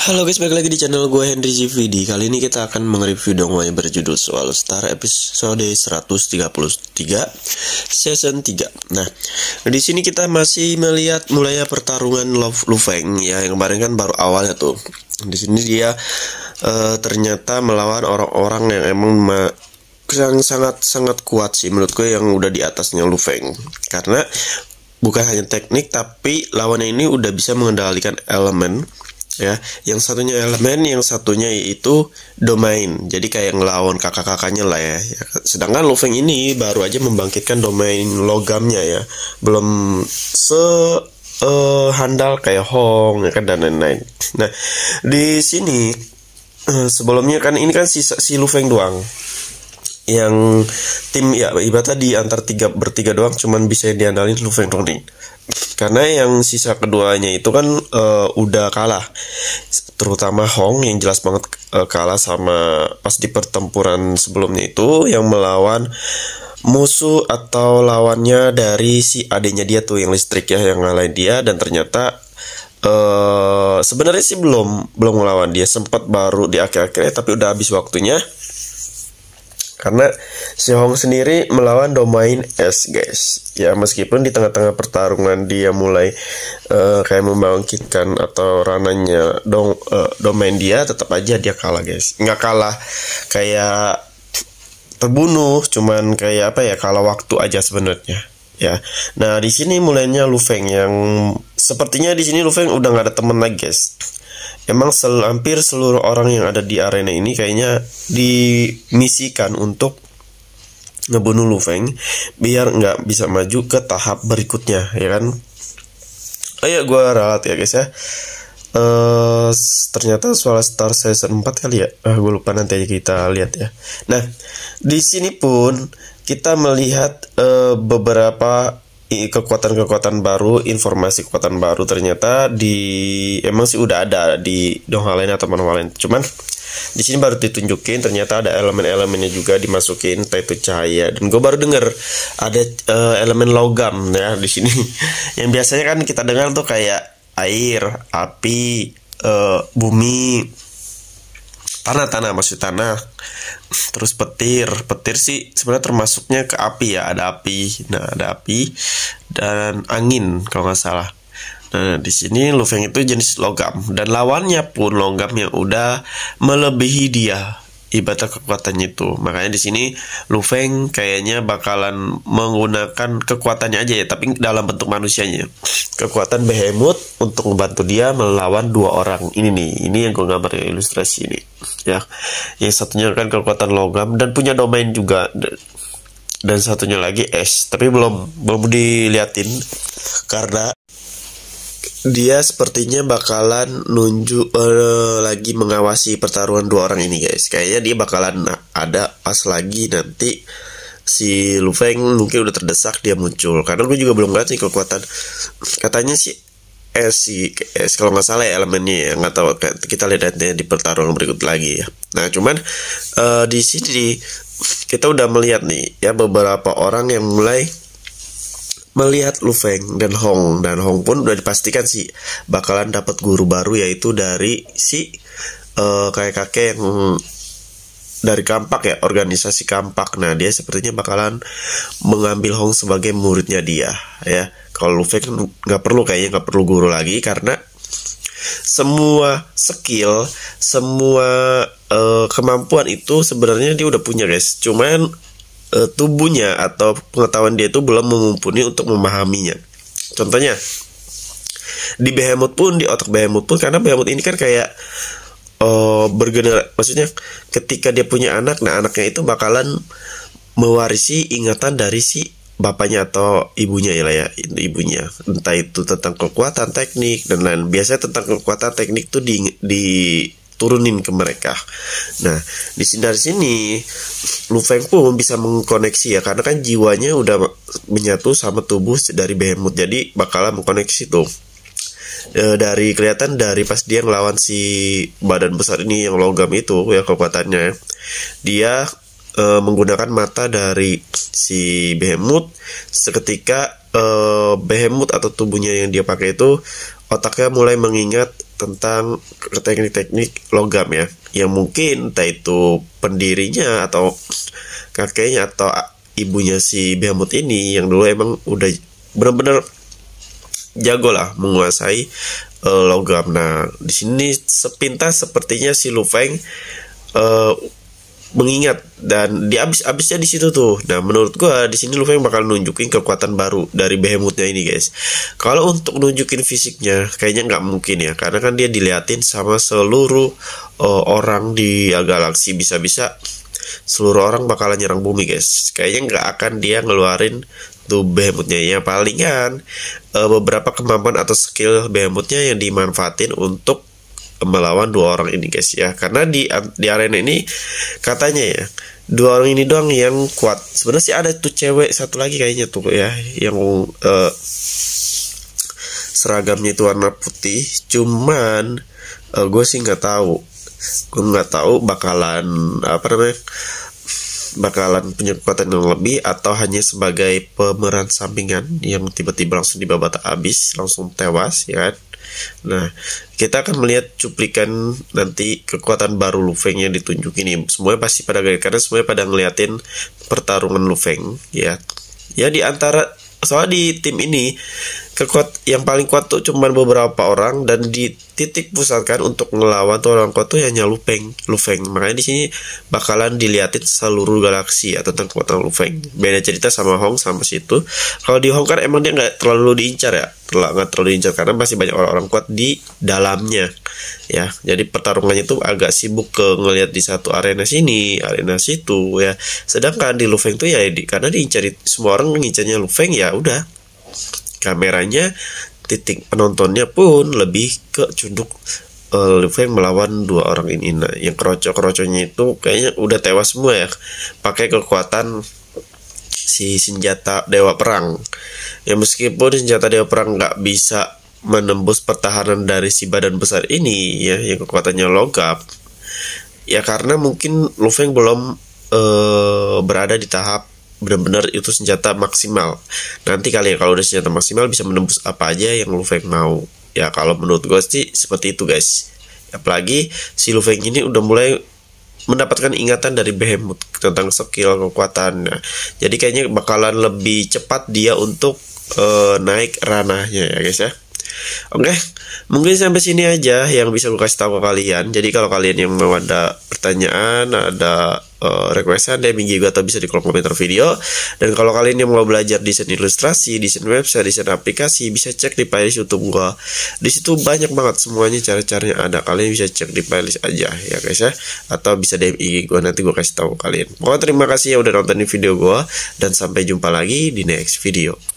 Halo guys, balik lagi di channel gue Henry GVD. Kali ini kita akan mereview dongeng yang berjudul Swallow Star episode 133 season 3. Nah, di sini kita masih melihat mulainya pertarungan Lu Feng ya, yang kemarin kan baru awalnya tuh. Di sini dia ternyata melawan orang-orang yang emang yang sangat kuat sih menurut gue, yang udah di atasnya Lu Feng. Karena bukan hanya teknik, tapi lawannya ini udah bisa mengendalikan elemen. Ya, yang satunya elemen, yang satunya itu domain. Jadi kayak ngelawan kakak-kakaknya lah ya. Sedangkan Lu Feng ini baru aja membangkitkan domain logamnya ya. Belum handal kayak Hong ya kan, dan lain-lain. Nah, di sini sebelumnya kan ini kan si Lu Feng doang. Yang tim ya ibaratnya di antar bertiga doang cuman bisa diandalin Lu Feng doang nih. Karena yang sisa keduanya itu kan udah kalah, terutama Hong yang jelas banget kalah sama pas di pertempuran sebelumnya itu yang melawan musuh atau lawannya dari si adenya dia tuh yang listrik ya, yang ngalahin dia. Dan ternyata sebenarnya sih belum melawan dia, sempat baru di akhir-akhirnya, tapi udah habis waktunya. Karena si Hong sendiri melawan domain S guys. Ya meskipun di tengah-tengah pertarungan dia mulai kayak membangkitkan atau rananya domain dia, tetap aja dia kalah guys. Nggak kalah kayak terbunuh, cuman kayak apa ya, kalah waktu aja sebenarnya. Ya. Nah di sini mulainya Lu Feng yang sepertinya di sini Lu Feng udah nggak ada temen lagi guys. Emang hampir seluruh orang yang ada di arena ini kayaknya dimisikan untuk ngebunuh Lu Feng biar nggak bisa maju ke tahap berikutnya, ya kan? Ayo gue ralat ya guys ya. Ternyata Swallow Star season 4 kali ya. Gue lupa, nanti aja kita lihat ya. Nah, di sini pun kita melihat beberapa kekuatan baru, informasi kekuatan baru. Ternyata emang sih udah ada di donghua lain atau manhwa lain. Cuman di sini baru ditunjukin ternyata ada elemen-elemennya juga dimasukin, entah itu cahaya. Dan gue baru denger ada elemen logam ya di sini. Yang biasanya kan kita dengar tuh kayak air, api, bumi, tanah, maksud tanah. Terus petir sih sebenarnya termasuknya ke api ya, ada api. Nah, ada api dan angin kalau nggak salah. Nah, di sini Lu Feng itu jenis logam dan lawannya pun logam yang udah melebihi dia ibarat kekuatannya itu. Makanya di sini Lu Feng kayaknya bakalan menggunakan kekuatannya aja ya, tapi dalam bentuk manusianya. Kekuatan Behemoth untuk membantu dia melawan dua orang ini nih. Ini yang gue gambar ilustrasi ini. Ya, yang satunya kan kekuatan logam dan punya domain juga, dan satunya lagi es, tapi belum diliatin karena dia sepertinya bakalan nunjuk lagi mengawasi pertarungan dua orang ini guys. Kayaknya dia bakalan ada pas lagi nanti si Lu Feng mungkin udah terdesak dia muncul. Karena gue juga belum lihat nih kekuatan, katanya sih S kalau nggak salah ya elemennya ya, nggak tahu, kita lihat di pertarungan berikut lagi ya. Nah cuman di sini kita udah melihat nih ya beberapa orang yang mulai melihat Lu Feng dan Hong pun udah dipastikan sih bakalan dapat guru baru, yaitu dari si kakek yang dari Kampak ya, organisasi Kampak. Nah dia sepertinya bakalan mengambil Hong sebagai muridnya dia ya. Kalau Lu Feng nggak perlu guru lagi, karena semua skill, semua kemampuan itu sebenarnya dia udah punya guys. Cuman tubuhnya atau pengetahuan dia itu belum mumpuni untuk memahaminya. Contohnya di Behemoth pun, di otak Behemoth pun, karena Behemoth ini kan kayak maksudnya ketika dia punya anak, nah anaknya itu bakalan mewarisi ingatan dari si bapaknya atau ibunya ya, ibunya, entah itu tentang kekuatan, teknik dan lain. Biasanya tentang kekuatan, teknik tuh diturunin ke mereka. Nah dari sini Lu Feng pun bisa mengkoneksi ya, karena kan jiwanya udah menyatu sama tubuh dari Behemoth, jadi bakalan mengkoneksi tuh. Dari kelihatan dari pas dia ngelawan si badan besar ini yang logam itu ya, kekuatannya dia menggunakan mata dari si Behemoth. Seketika Behemoth atau tubuhnya yang dia pakai itu, otaknya mulai mengingat tentang teknik-teknik logam ya, yang mungkin entah itu pendirinya atau kakeknya atau ibunya si Behemoth ini yang dulu emang udah bener-bener jago lah menguasai logam. Nah, di sini sepintas sepertinya si Lu Feng mengingat dan abisnya di situ tuh. Nah, menurut gua di sini Lu Feng bakal nunjukin kekuatan baru dari Behemothnya ini, guys. Kalau untuk nunjukin fisiknya kayaknya nggak mungkin ya, karena kan dia diliatin sama seluruh orang di galaksi, bisa-bisa seluruh orang bakalan nyerang bumi, guys. Kayaknya nggak akan dia ngeluarin tuh Behemothnya. Ya palingan beberapa kemampuan atau skill Behemothnya yang dimanfaatin untuk melawan dua orang ini, guys ya. Karena di arena ini katanya ya dua orang ini doang yang kuat. Sebenarnya sih ada tuh cewek satu lagi kayaknya tuh ya, yang seragamnya itu warna putih. Cuman gue sih nggak tahu. Gue nggak tahu bakalan bakalan punya kekuatan yang lebih atau hanya sebagai pemeran sampingan yang tiba-tiba langsung dibabat habis, langsung tewas ya kan. Nah, kita akan melihat cuplikan nanti kekuatan baru Lu Feng yang ditunjukin ini. Semuanya pasti pada kaget karena semuanya pada ngeliatin pertarungan Lu Feng ya. Ya di antara soalnya di tim ini yang paling kuat tuh cuman beberapa orang dan dititik pusatkan untuk ngelawan tuh orang kuat tuh hanya Lu Feng. Makanya di sini bakalan diliatin seluruh galaksi ya tentang kekuatan Lu Feng. Beda cerita sama Hong sama situ. Kalau di Hong kan emang dia nggak terlalu diincar ya, nggak terlalu diincar karena masih banyak orang-orang kuat di dalamnya ya. Jadi pertarungannya tuh agak sibuk ke ngelihat di satu arena sini, arena situ ya. Sedangkan di Lu Feng tuh ya karena diincari semua orang ngincarnya Lu Feng ya udah. Kameranya, titik penontonnya pun lebih ke cunduk Lu Feng melawan dua orang ini. Nah, yang kroco-kroconya itu kayaknya udah tewas semua ya, pakai kekuatan si senjata Dewa Perang. Ya meskipun senjata Dewa Perang nggak bisa menembus pertahanan dari si badan besar ini ya, yang kekuatannya logam. Ya karena mungkin Lu Feng belum berada di tahap benar-benar itu senjata maksimal. Nanti kali ya kalau udah senjata maksimal bisa menembus apa aja yang Lu Feng mau. Ya kalau menurut gue sih seperti itu, guys. Apalagi si Lu Feng ini udah mulai mendapatkan ingatan dari Behemoth tentang skill kekuatan. Nah, jadi kayaknya bakalan lebih cepat dia untuk naik ranahnya ya, guys ya. Oke, mungkin sampai sini aja yang bisa gue kasih tahu ke kalian. Jadi kalau kalian yang mau ada pertanyaan, ada requestan, DM IG gue atau bisa di kolom komentar video. Dan kalau kalian yang mau belajar desain ilustrasi, desain website, desain aplikasi, bisa cek di playlist YouTube gue. Di situ banyak banget semuanya cara-caranya ada. Kalian bisa cek di playlist aja ya guys ya. Atau bisa DM IG gue, nanti gue kasih tahu ke kalian. Pokoknya terima kasih ya udah nontonin video gue dan sampai jumpa lagi di next video.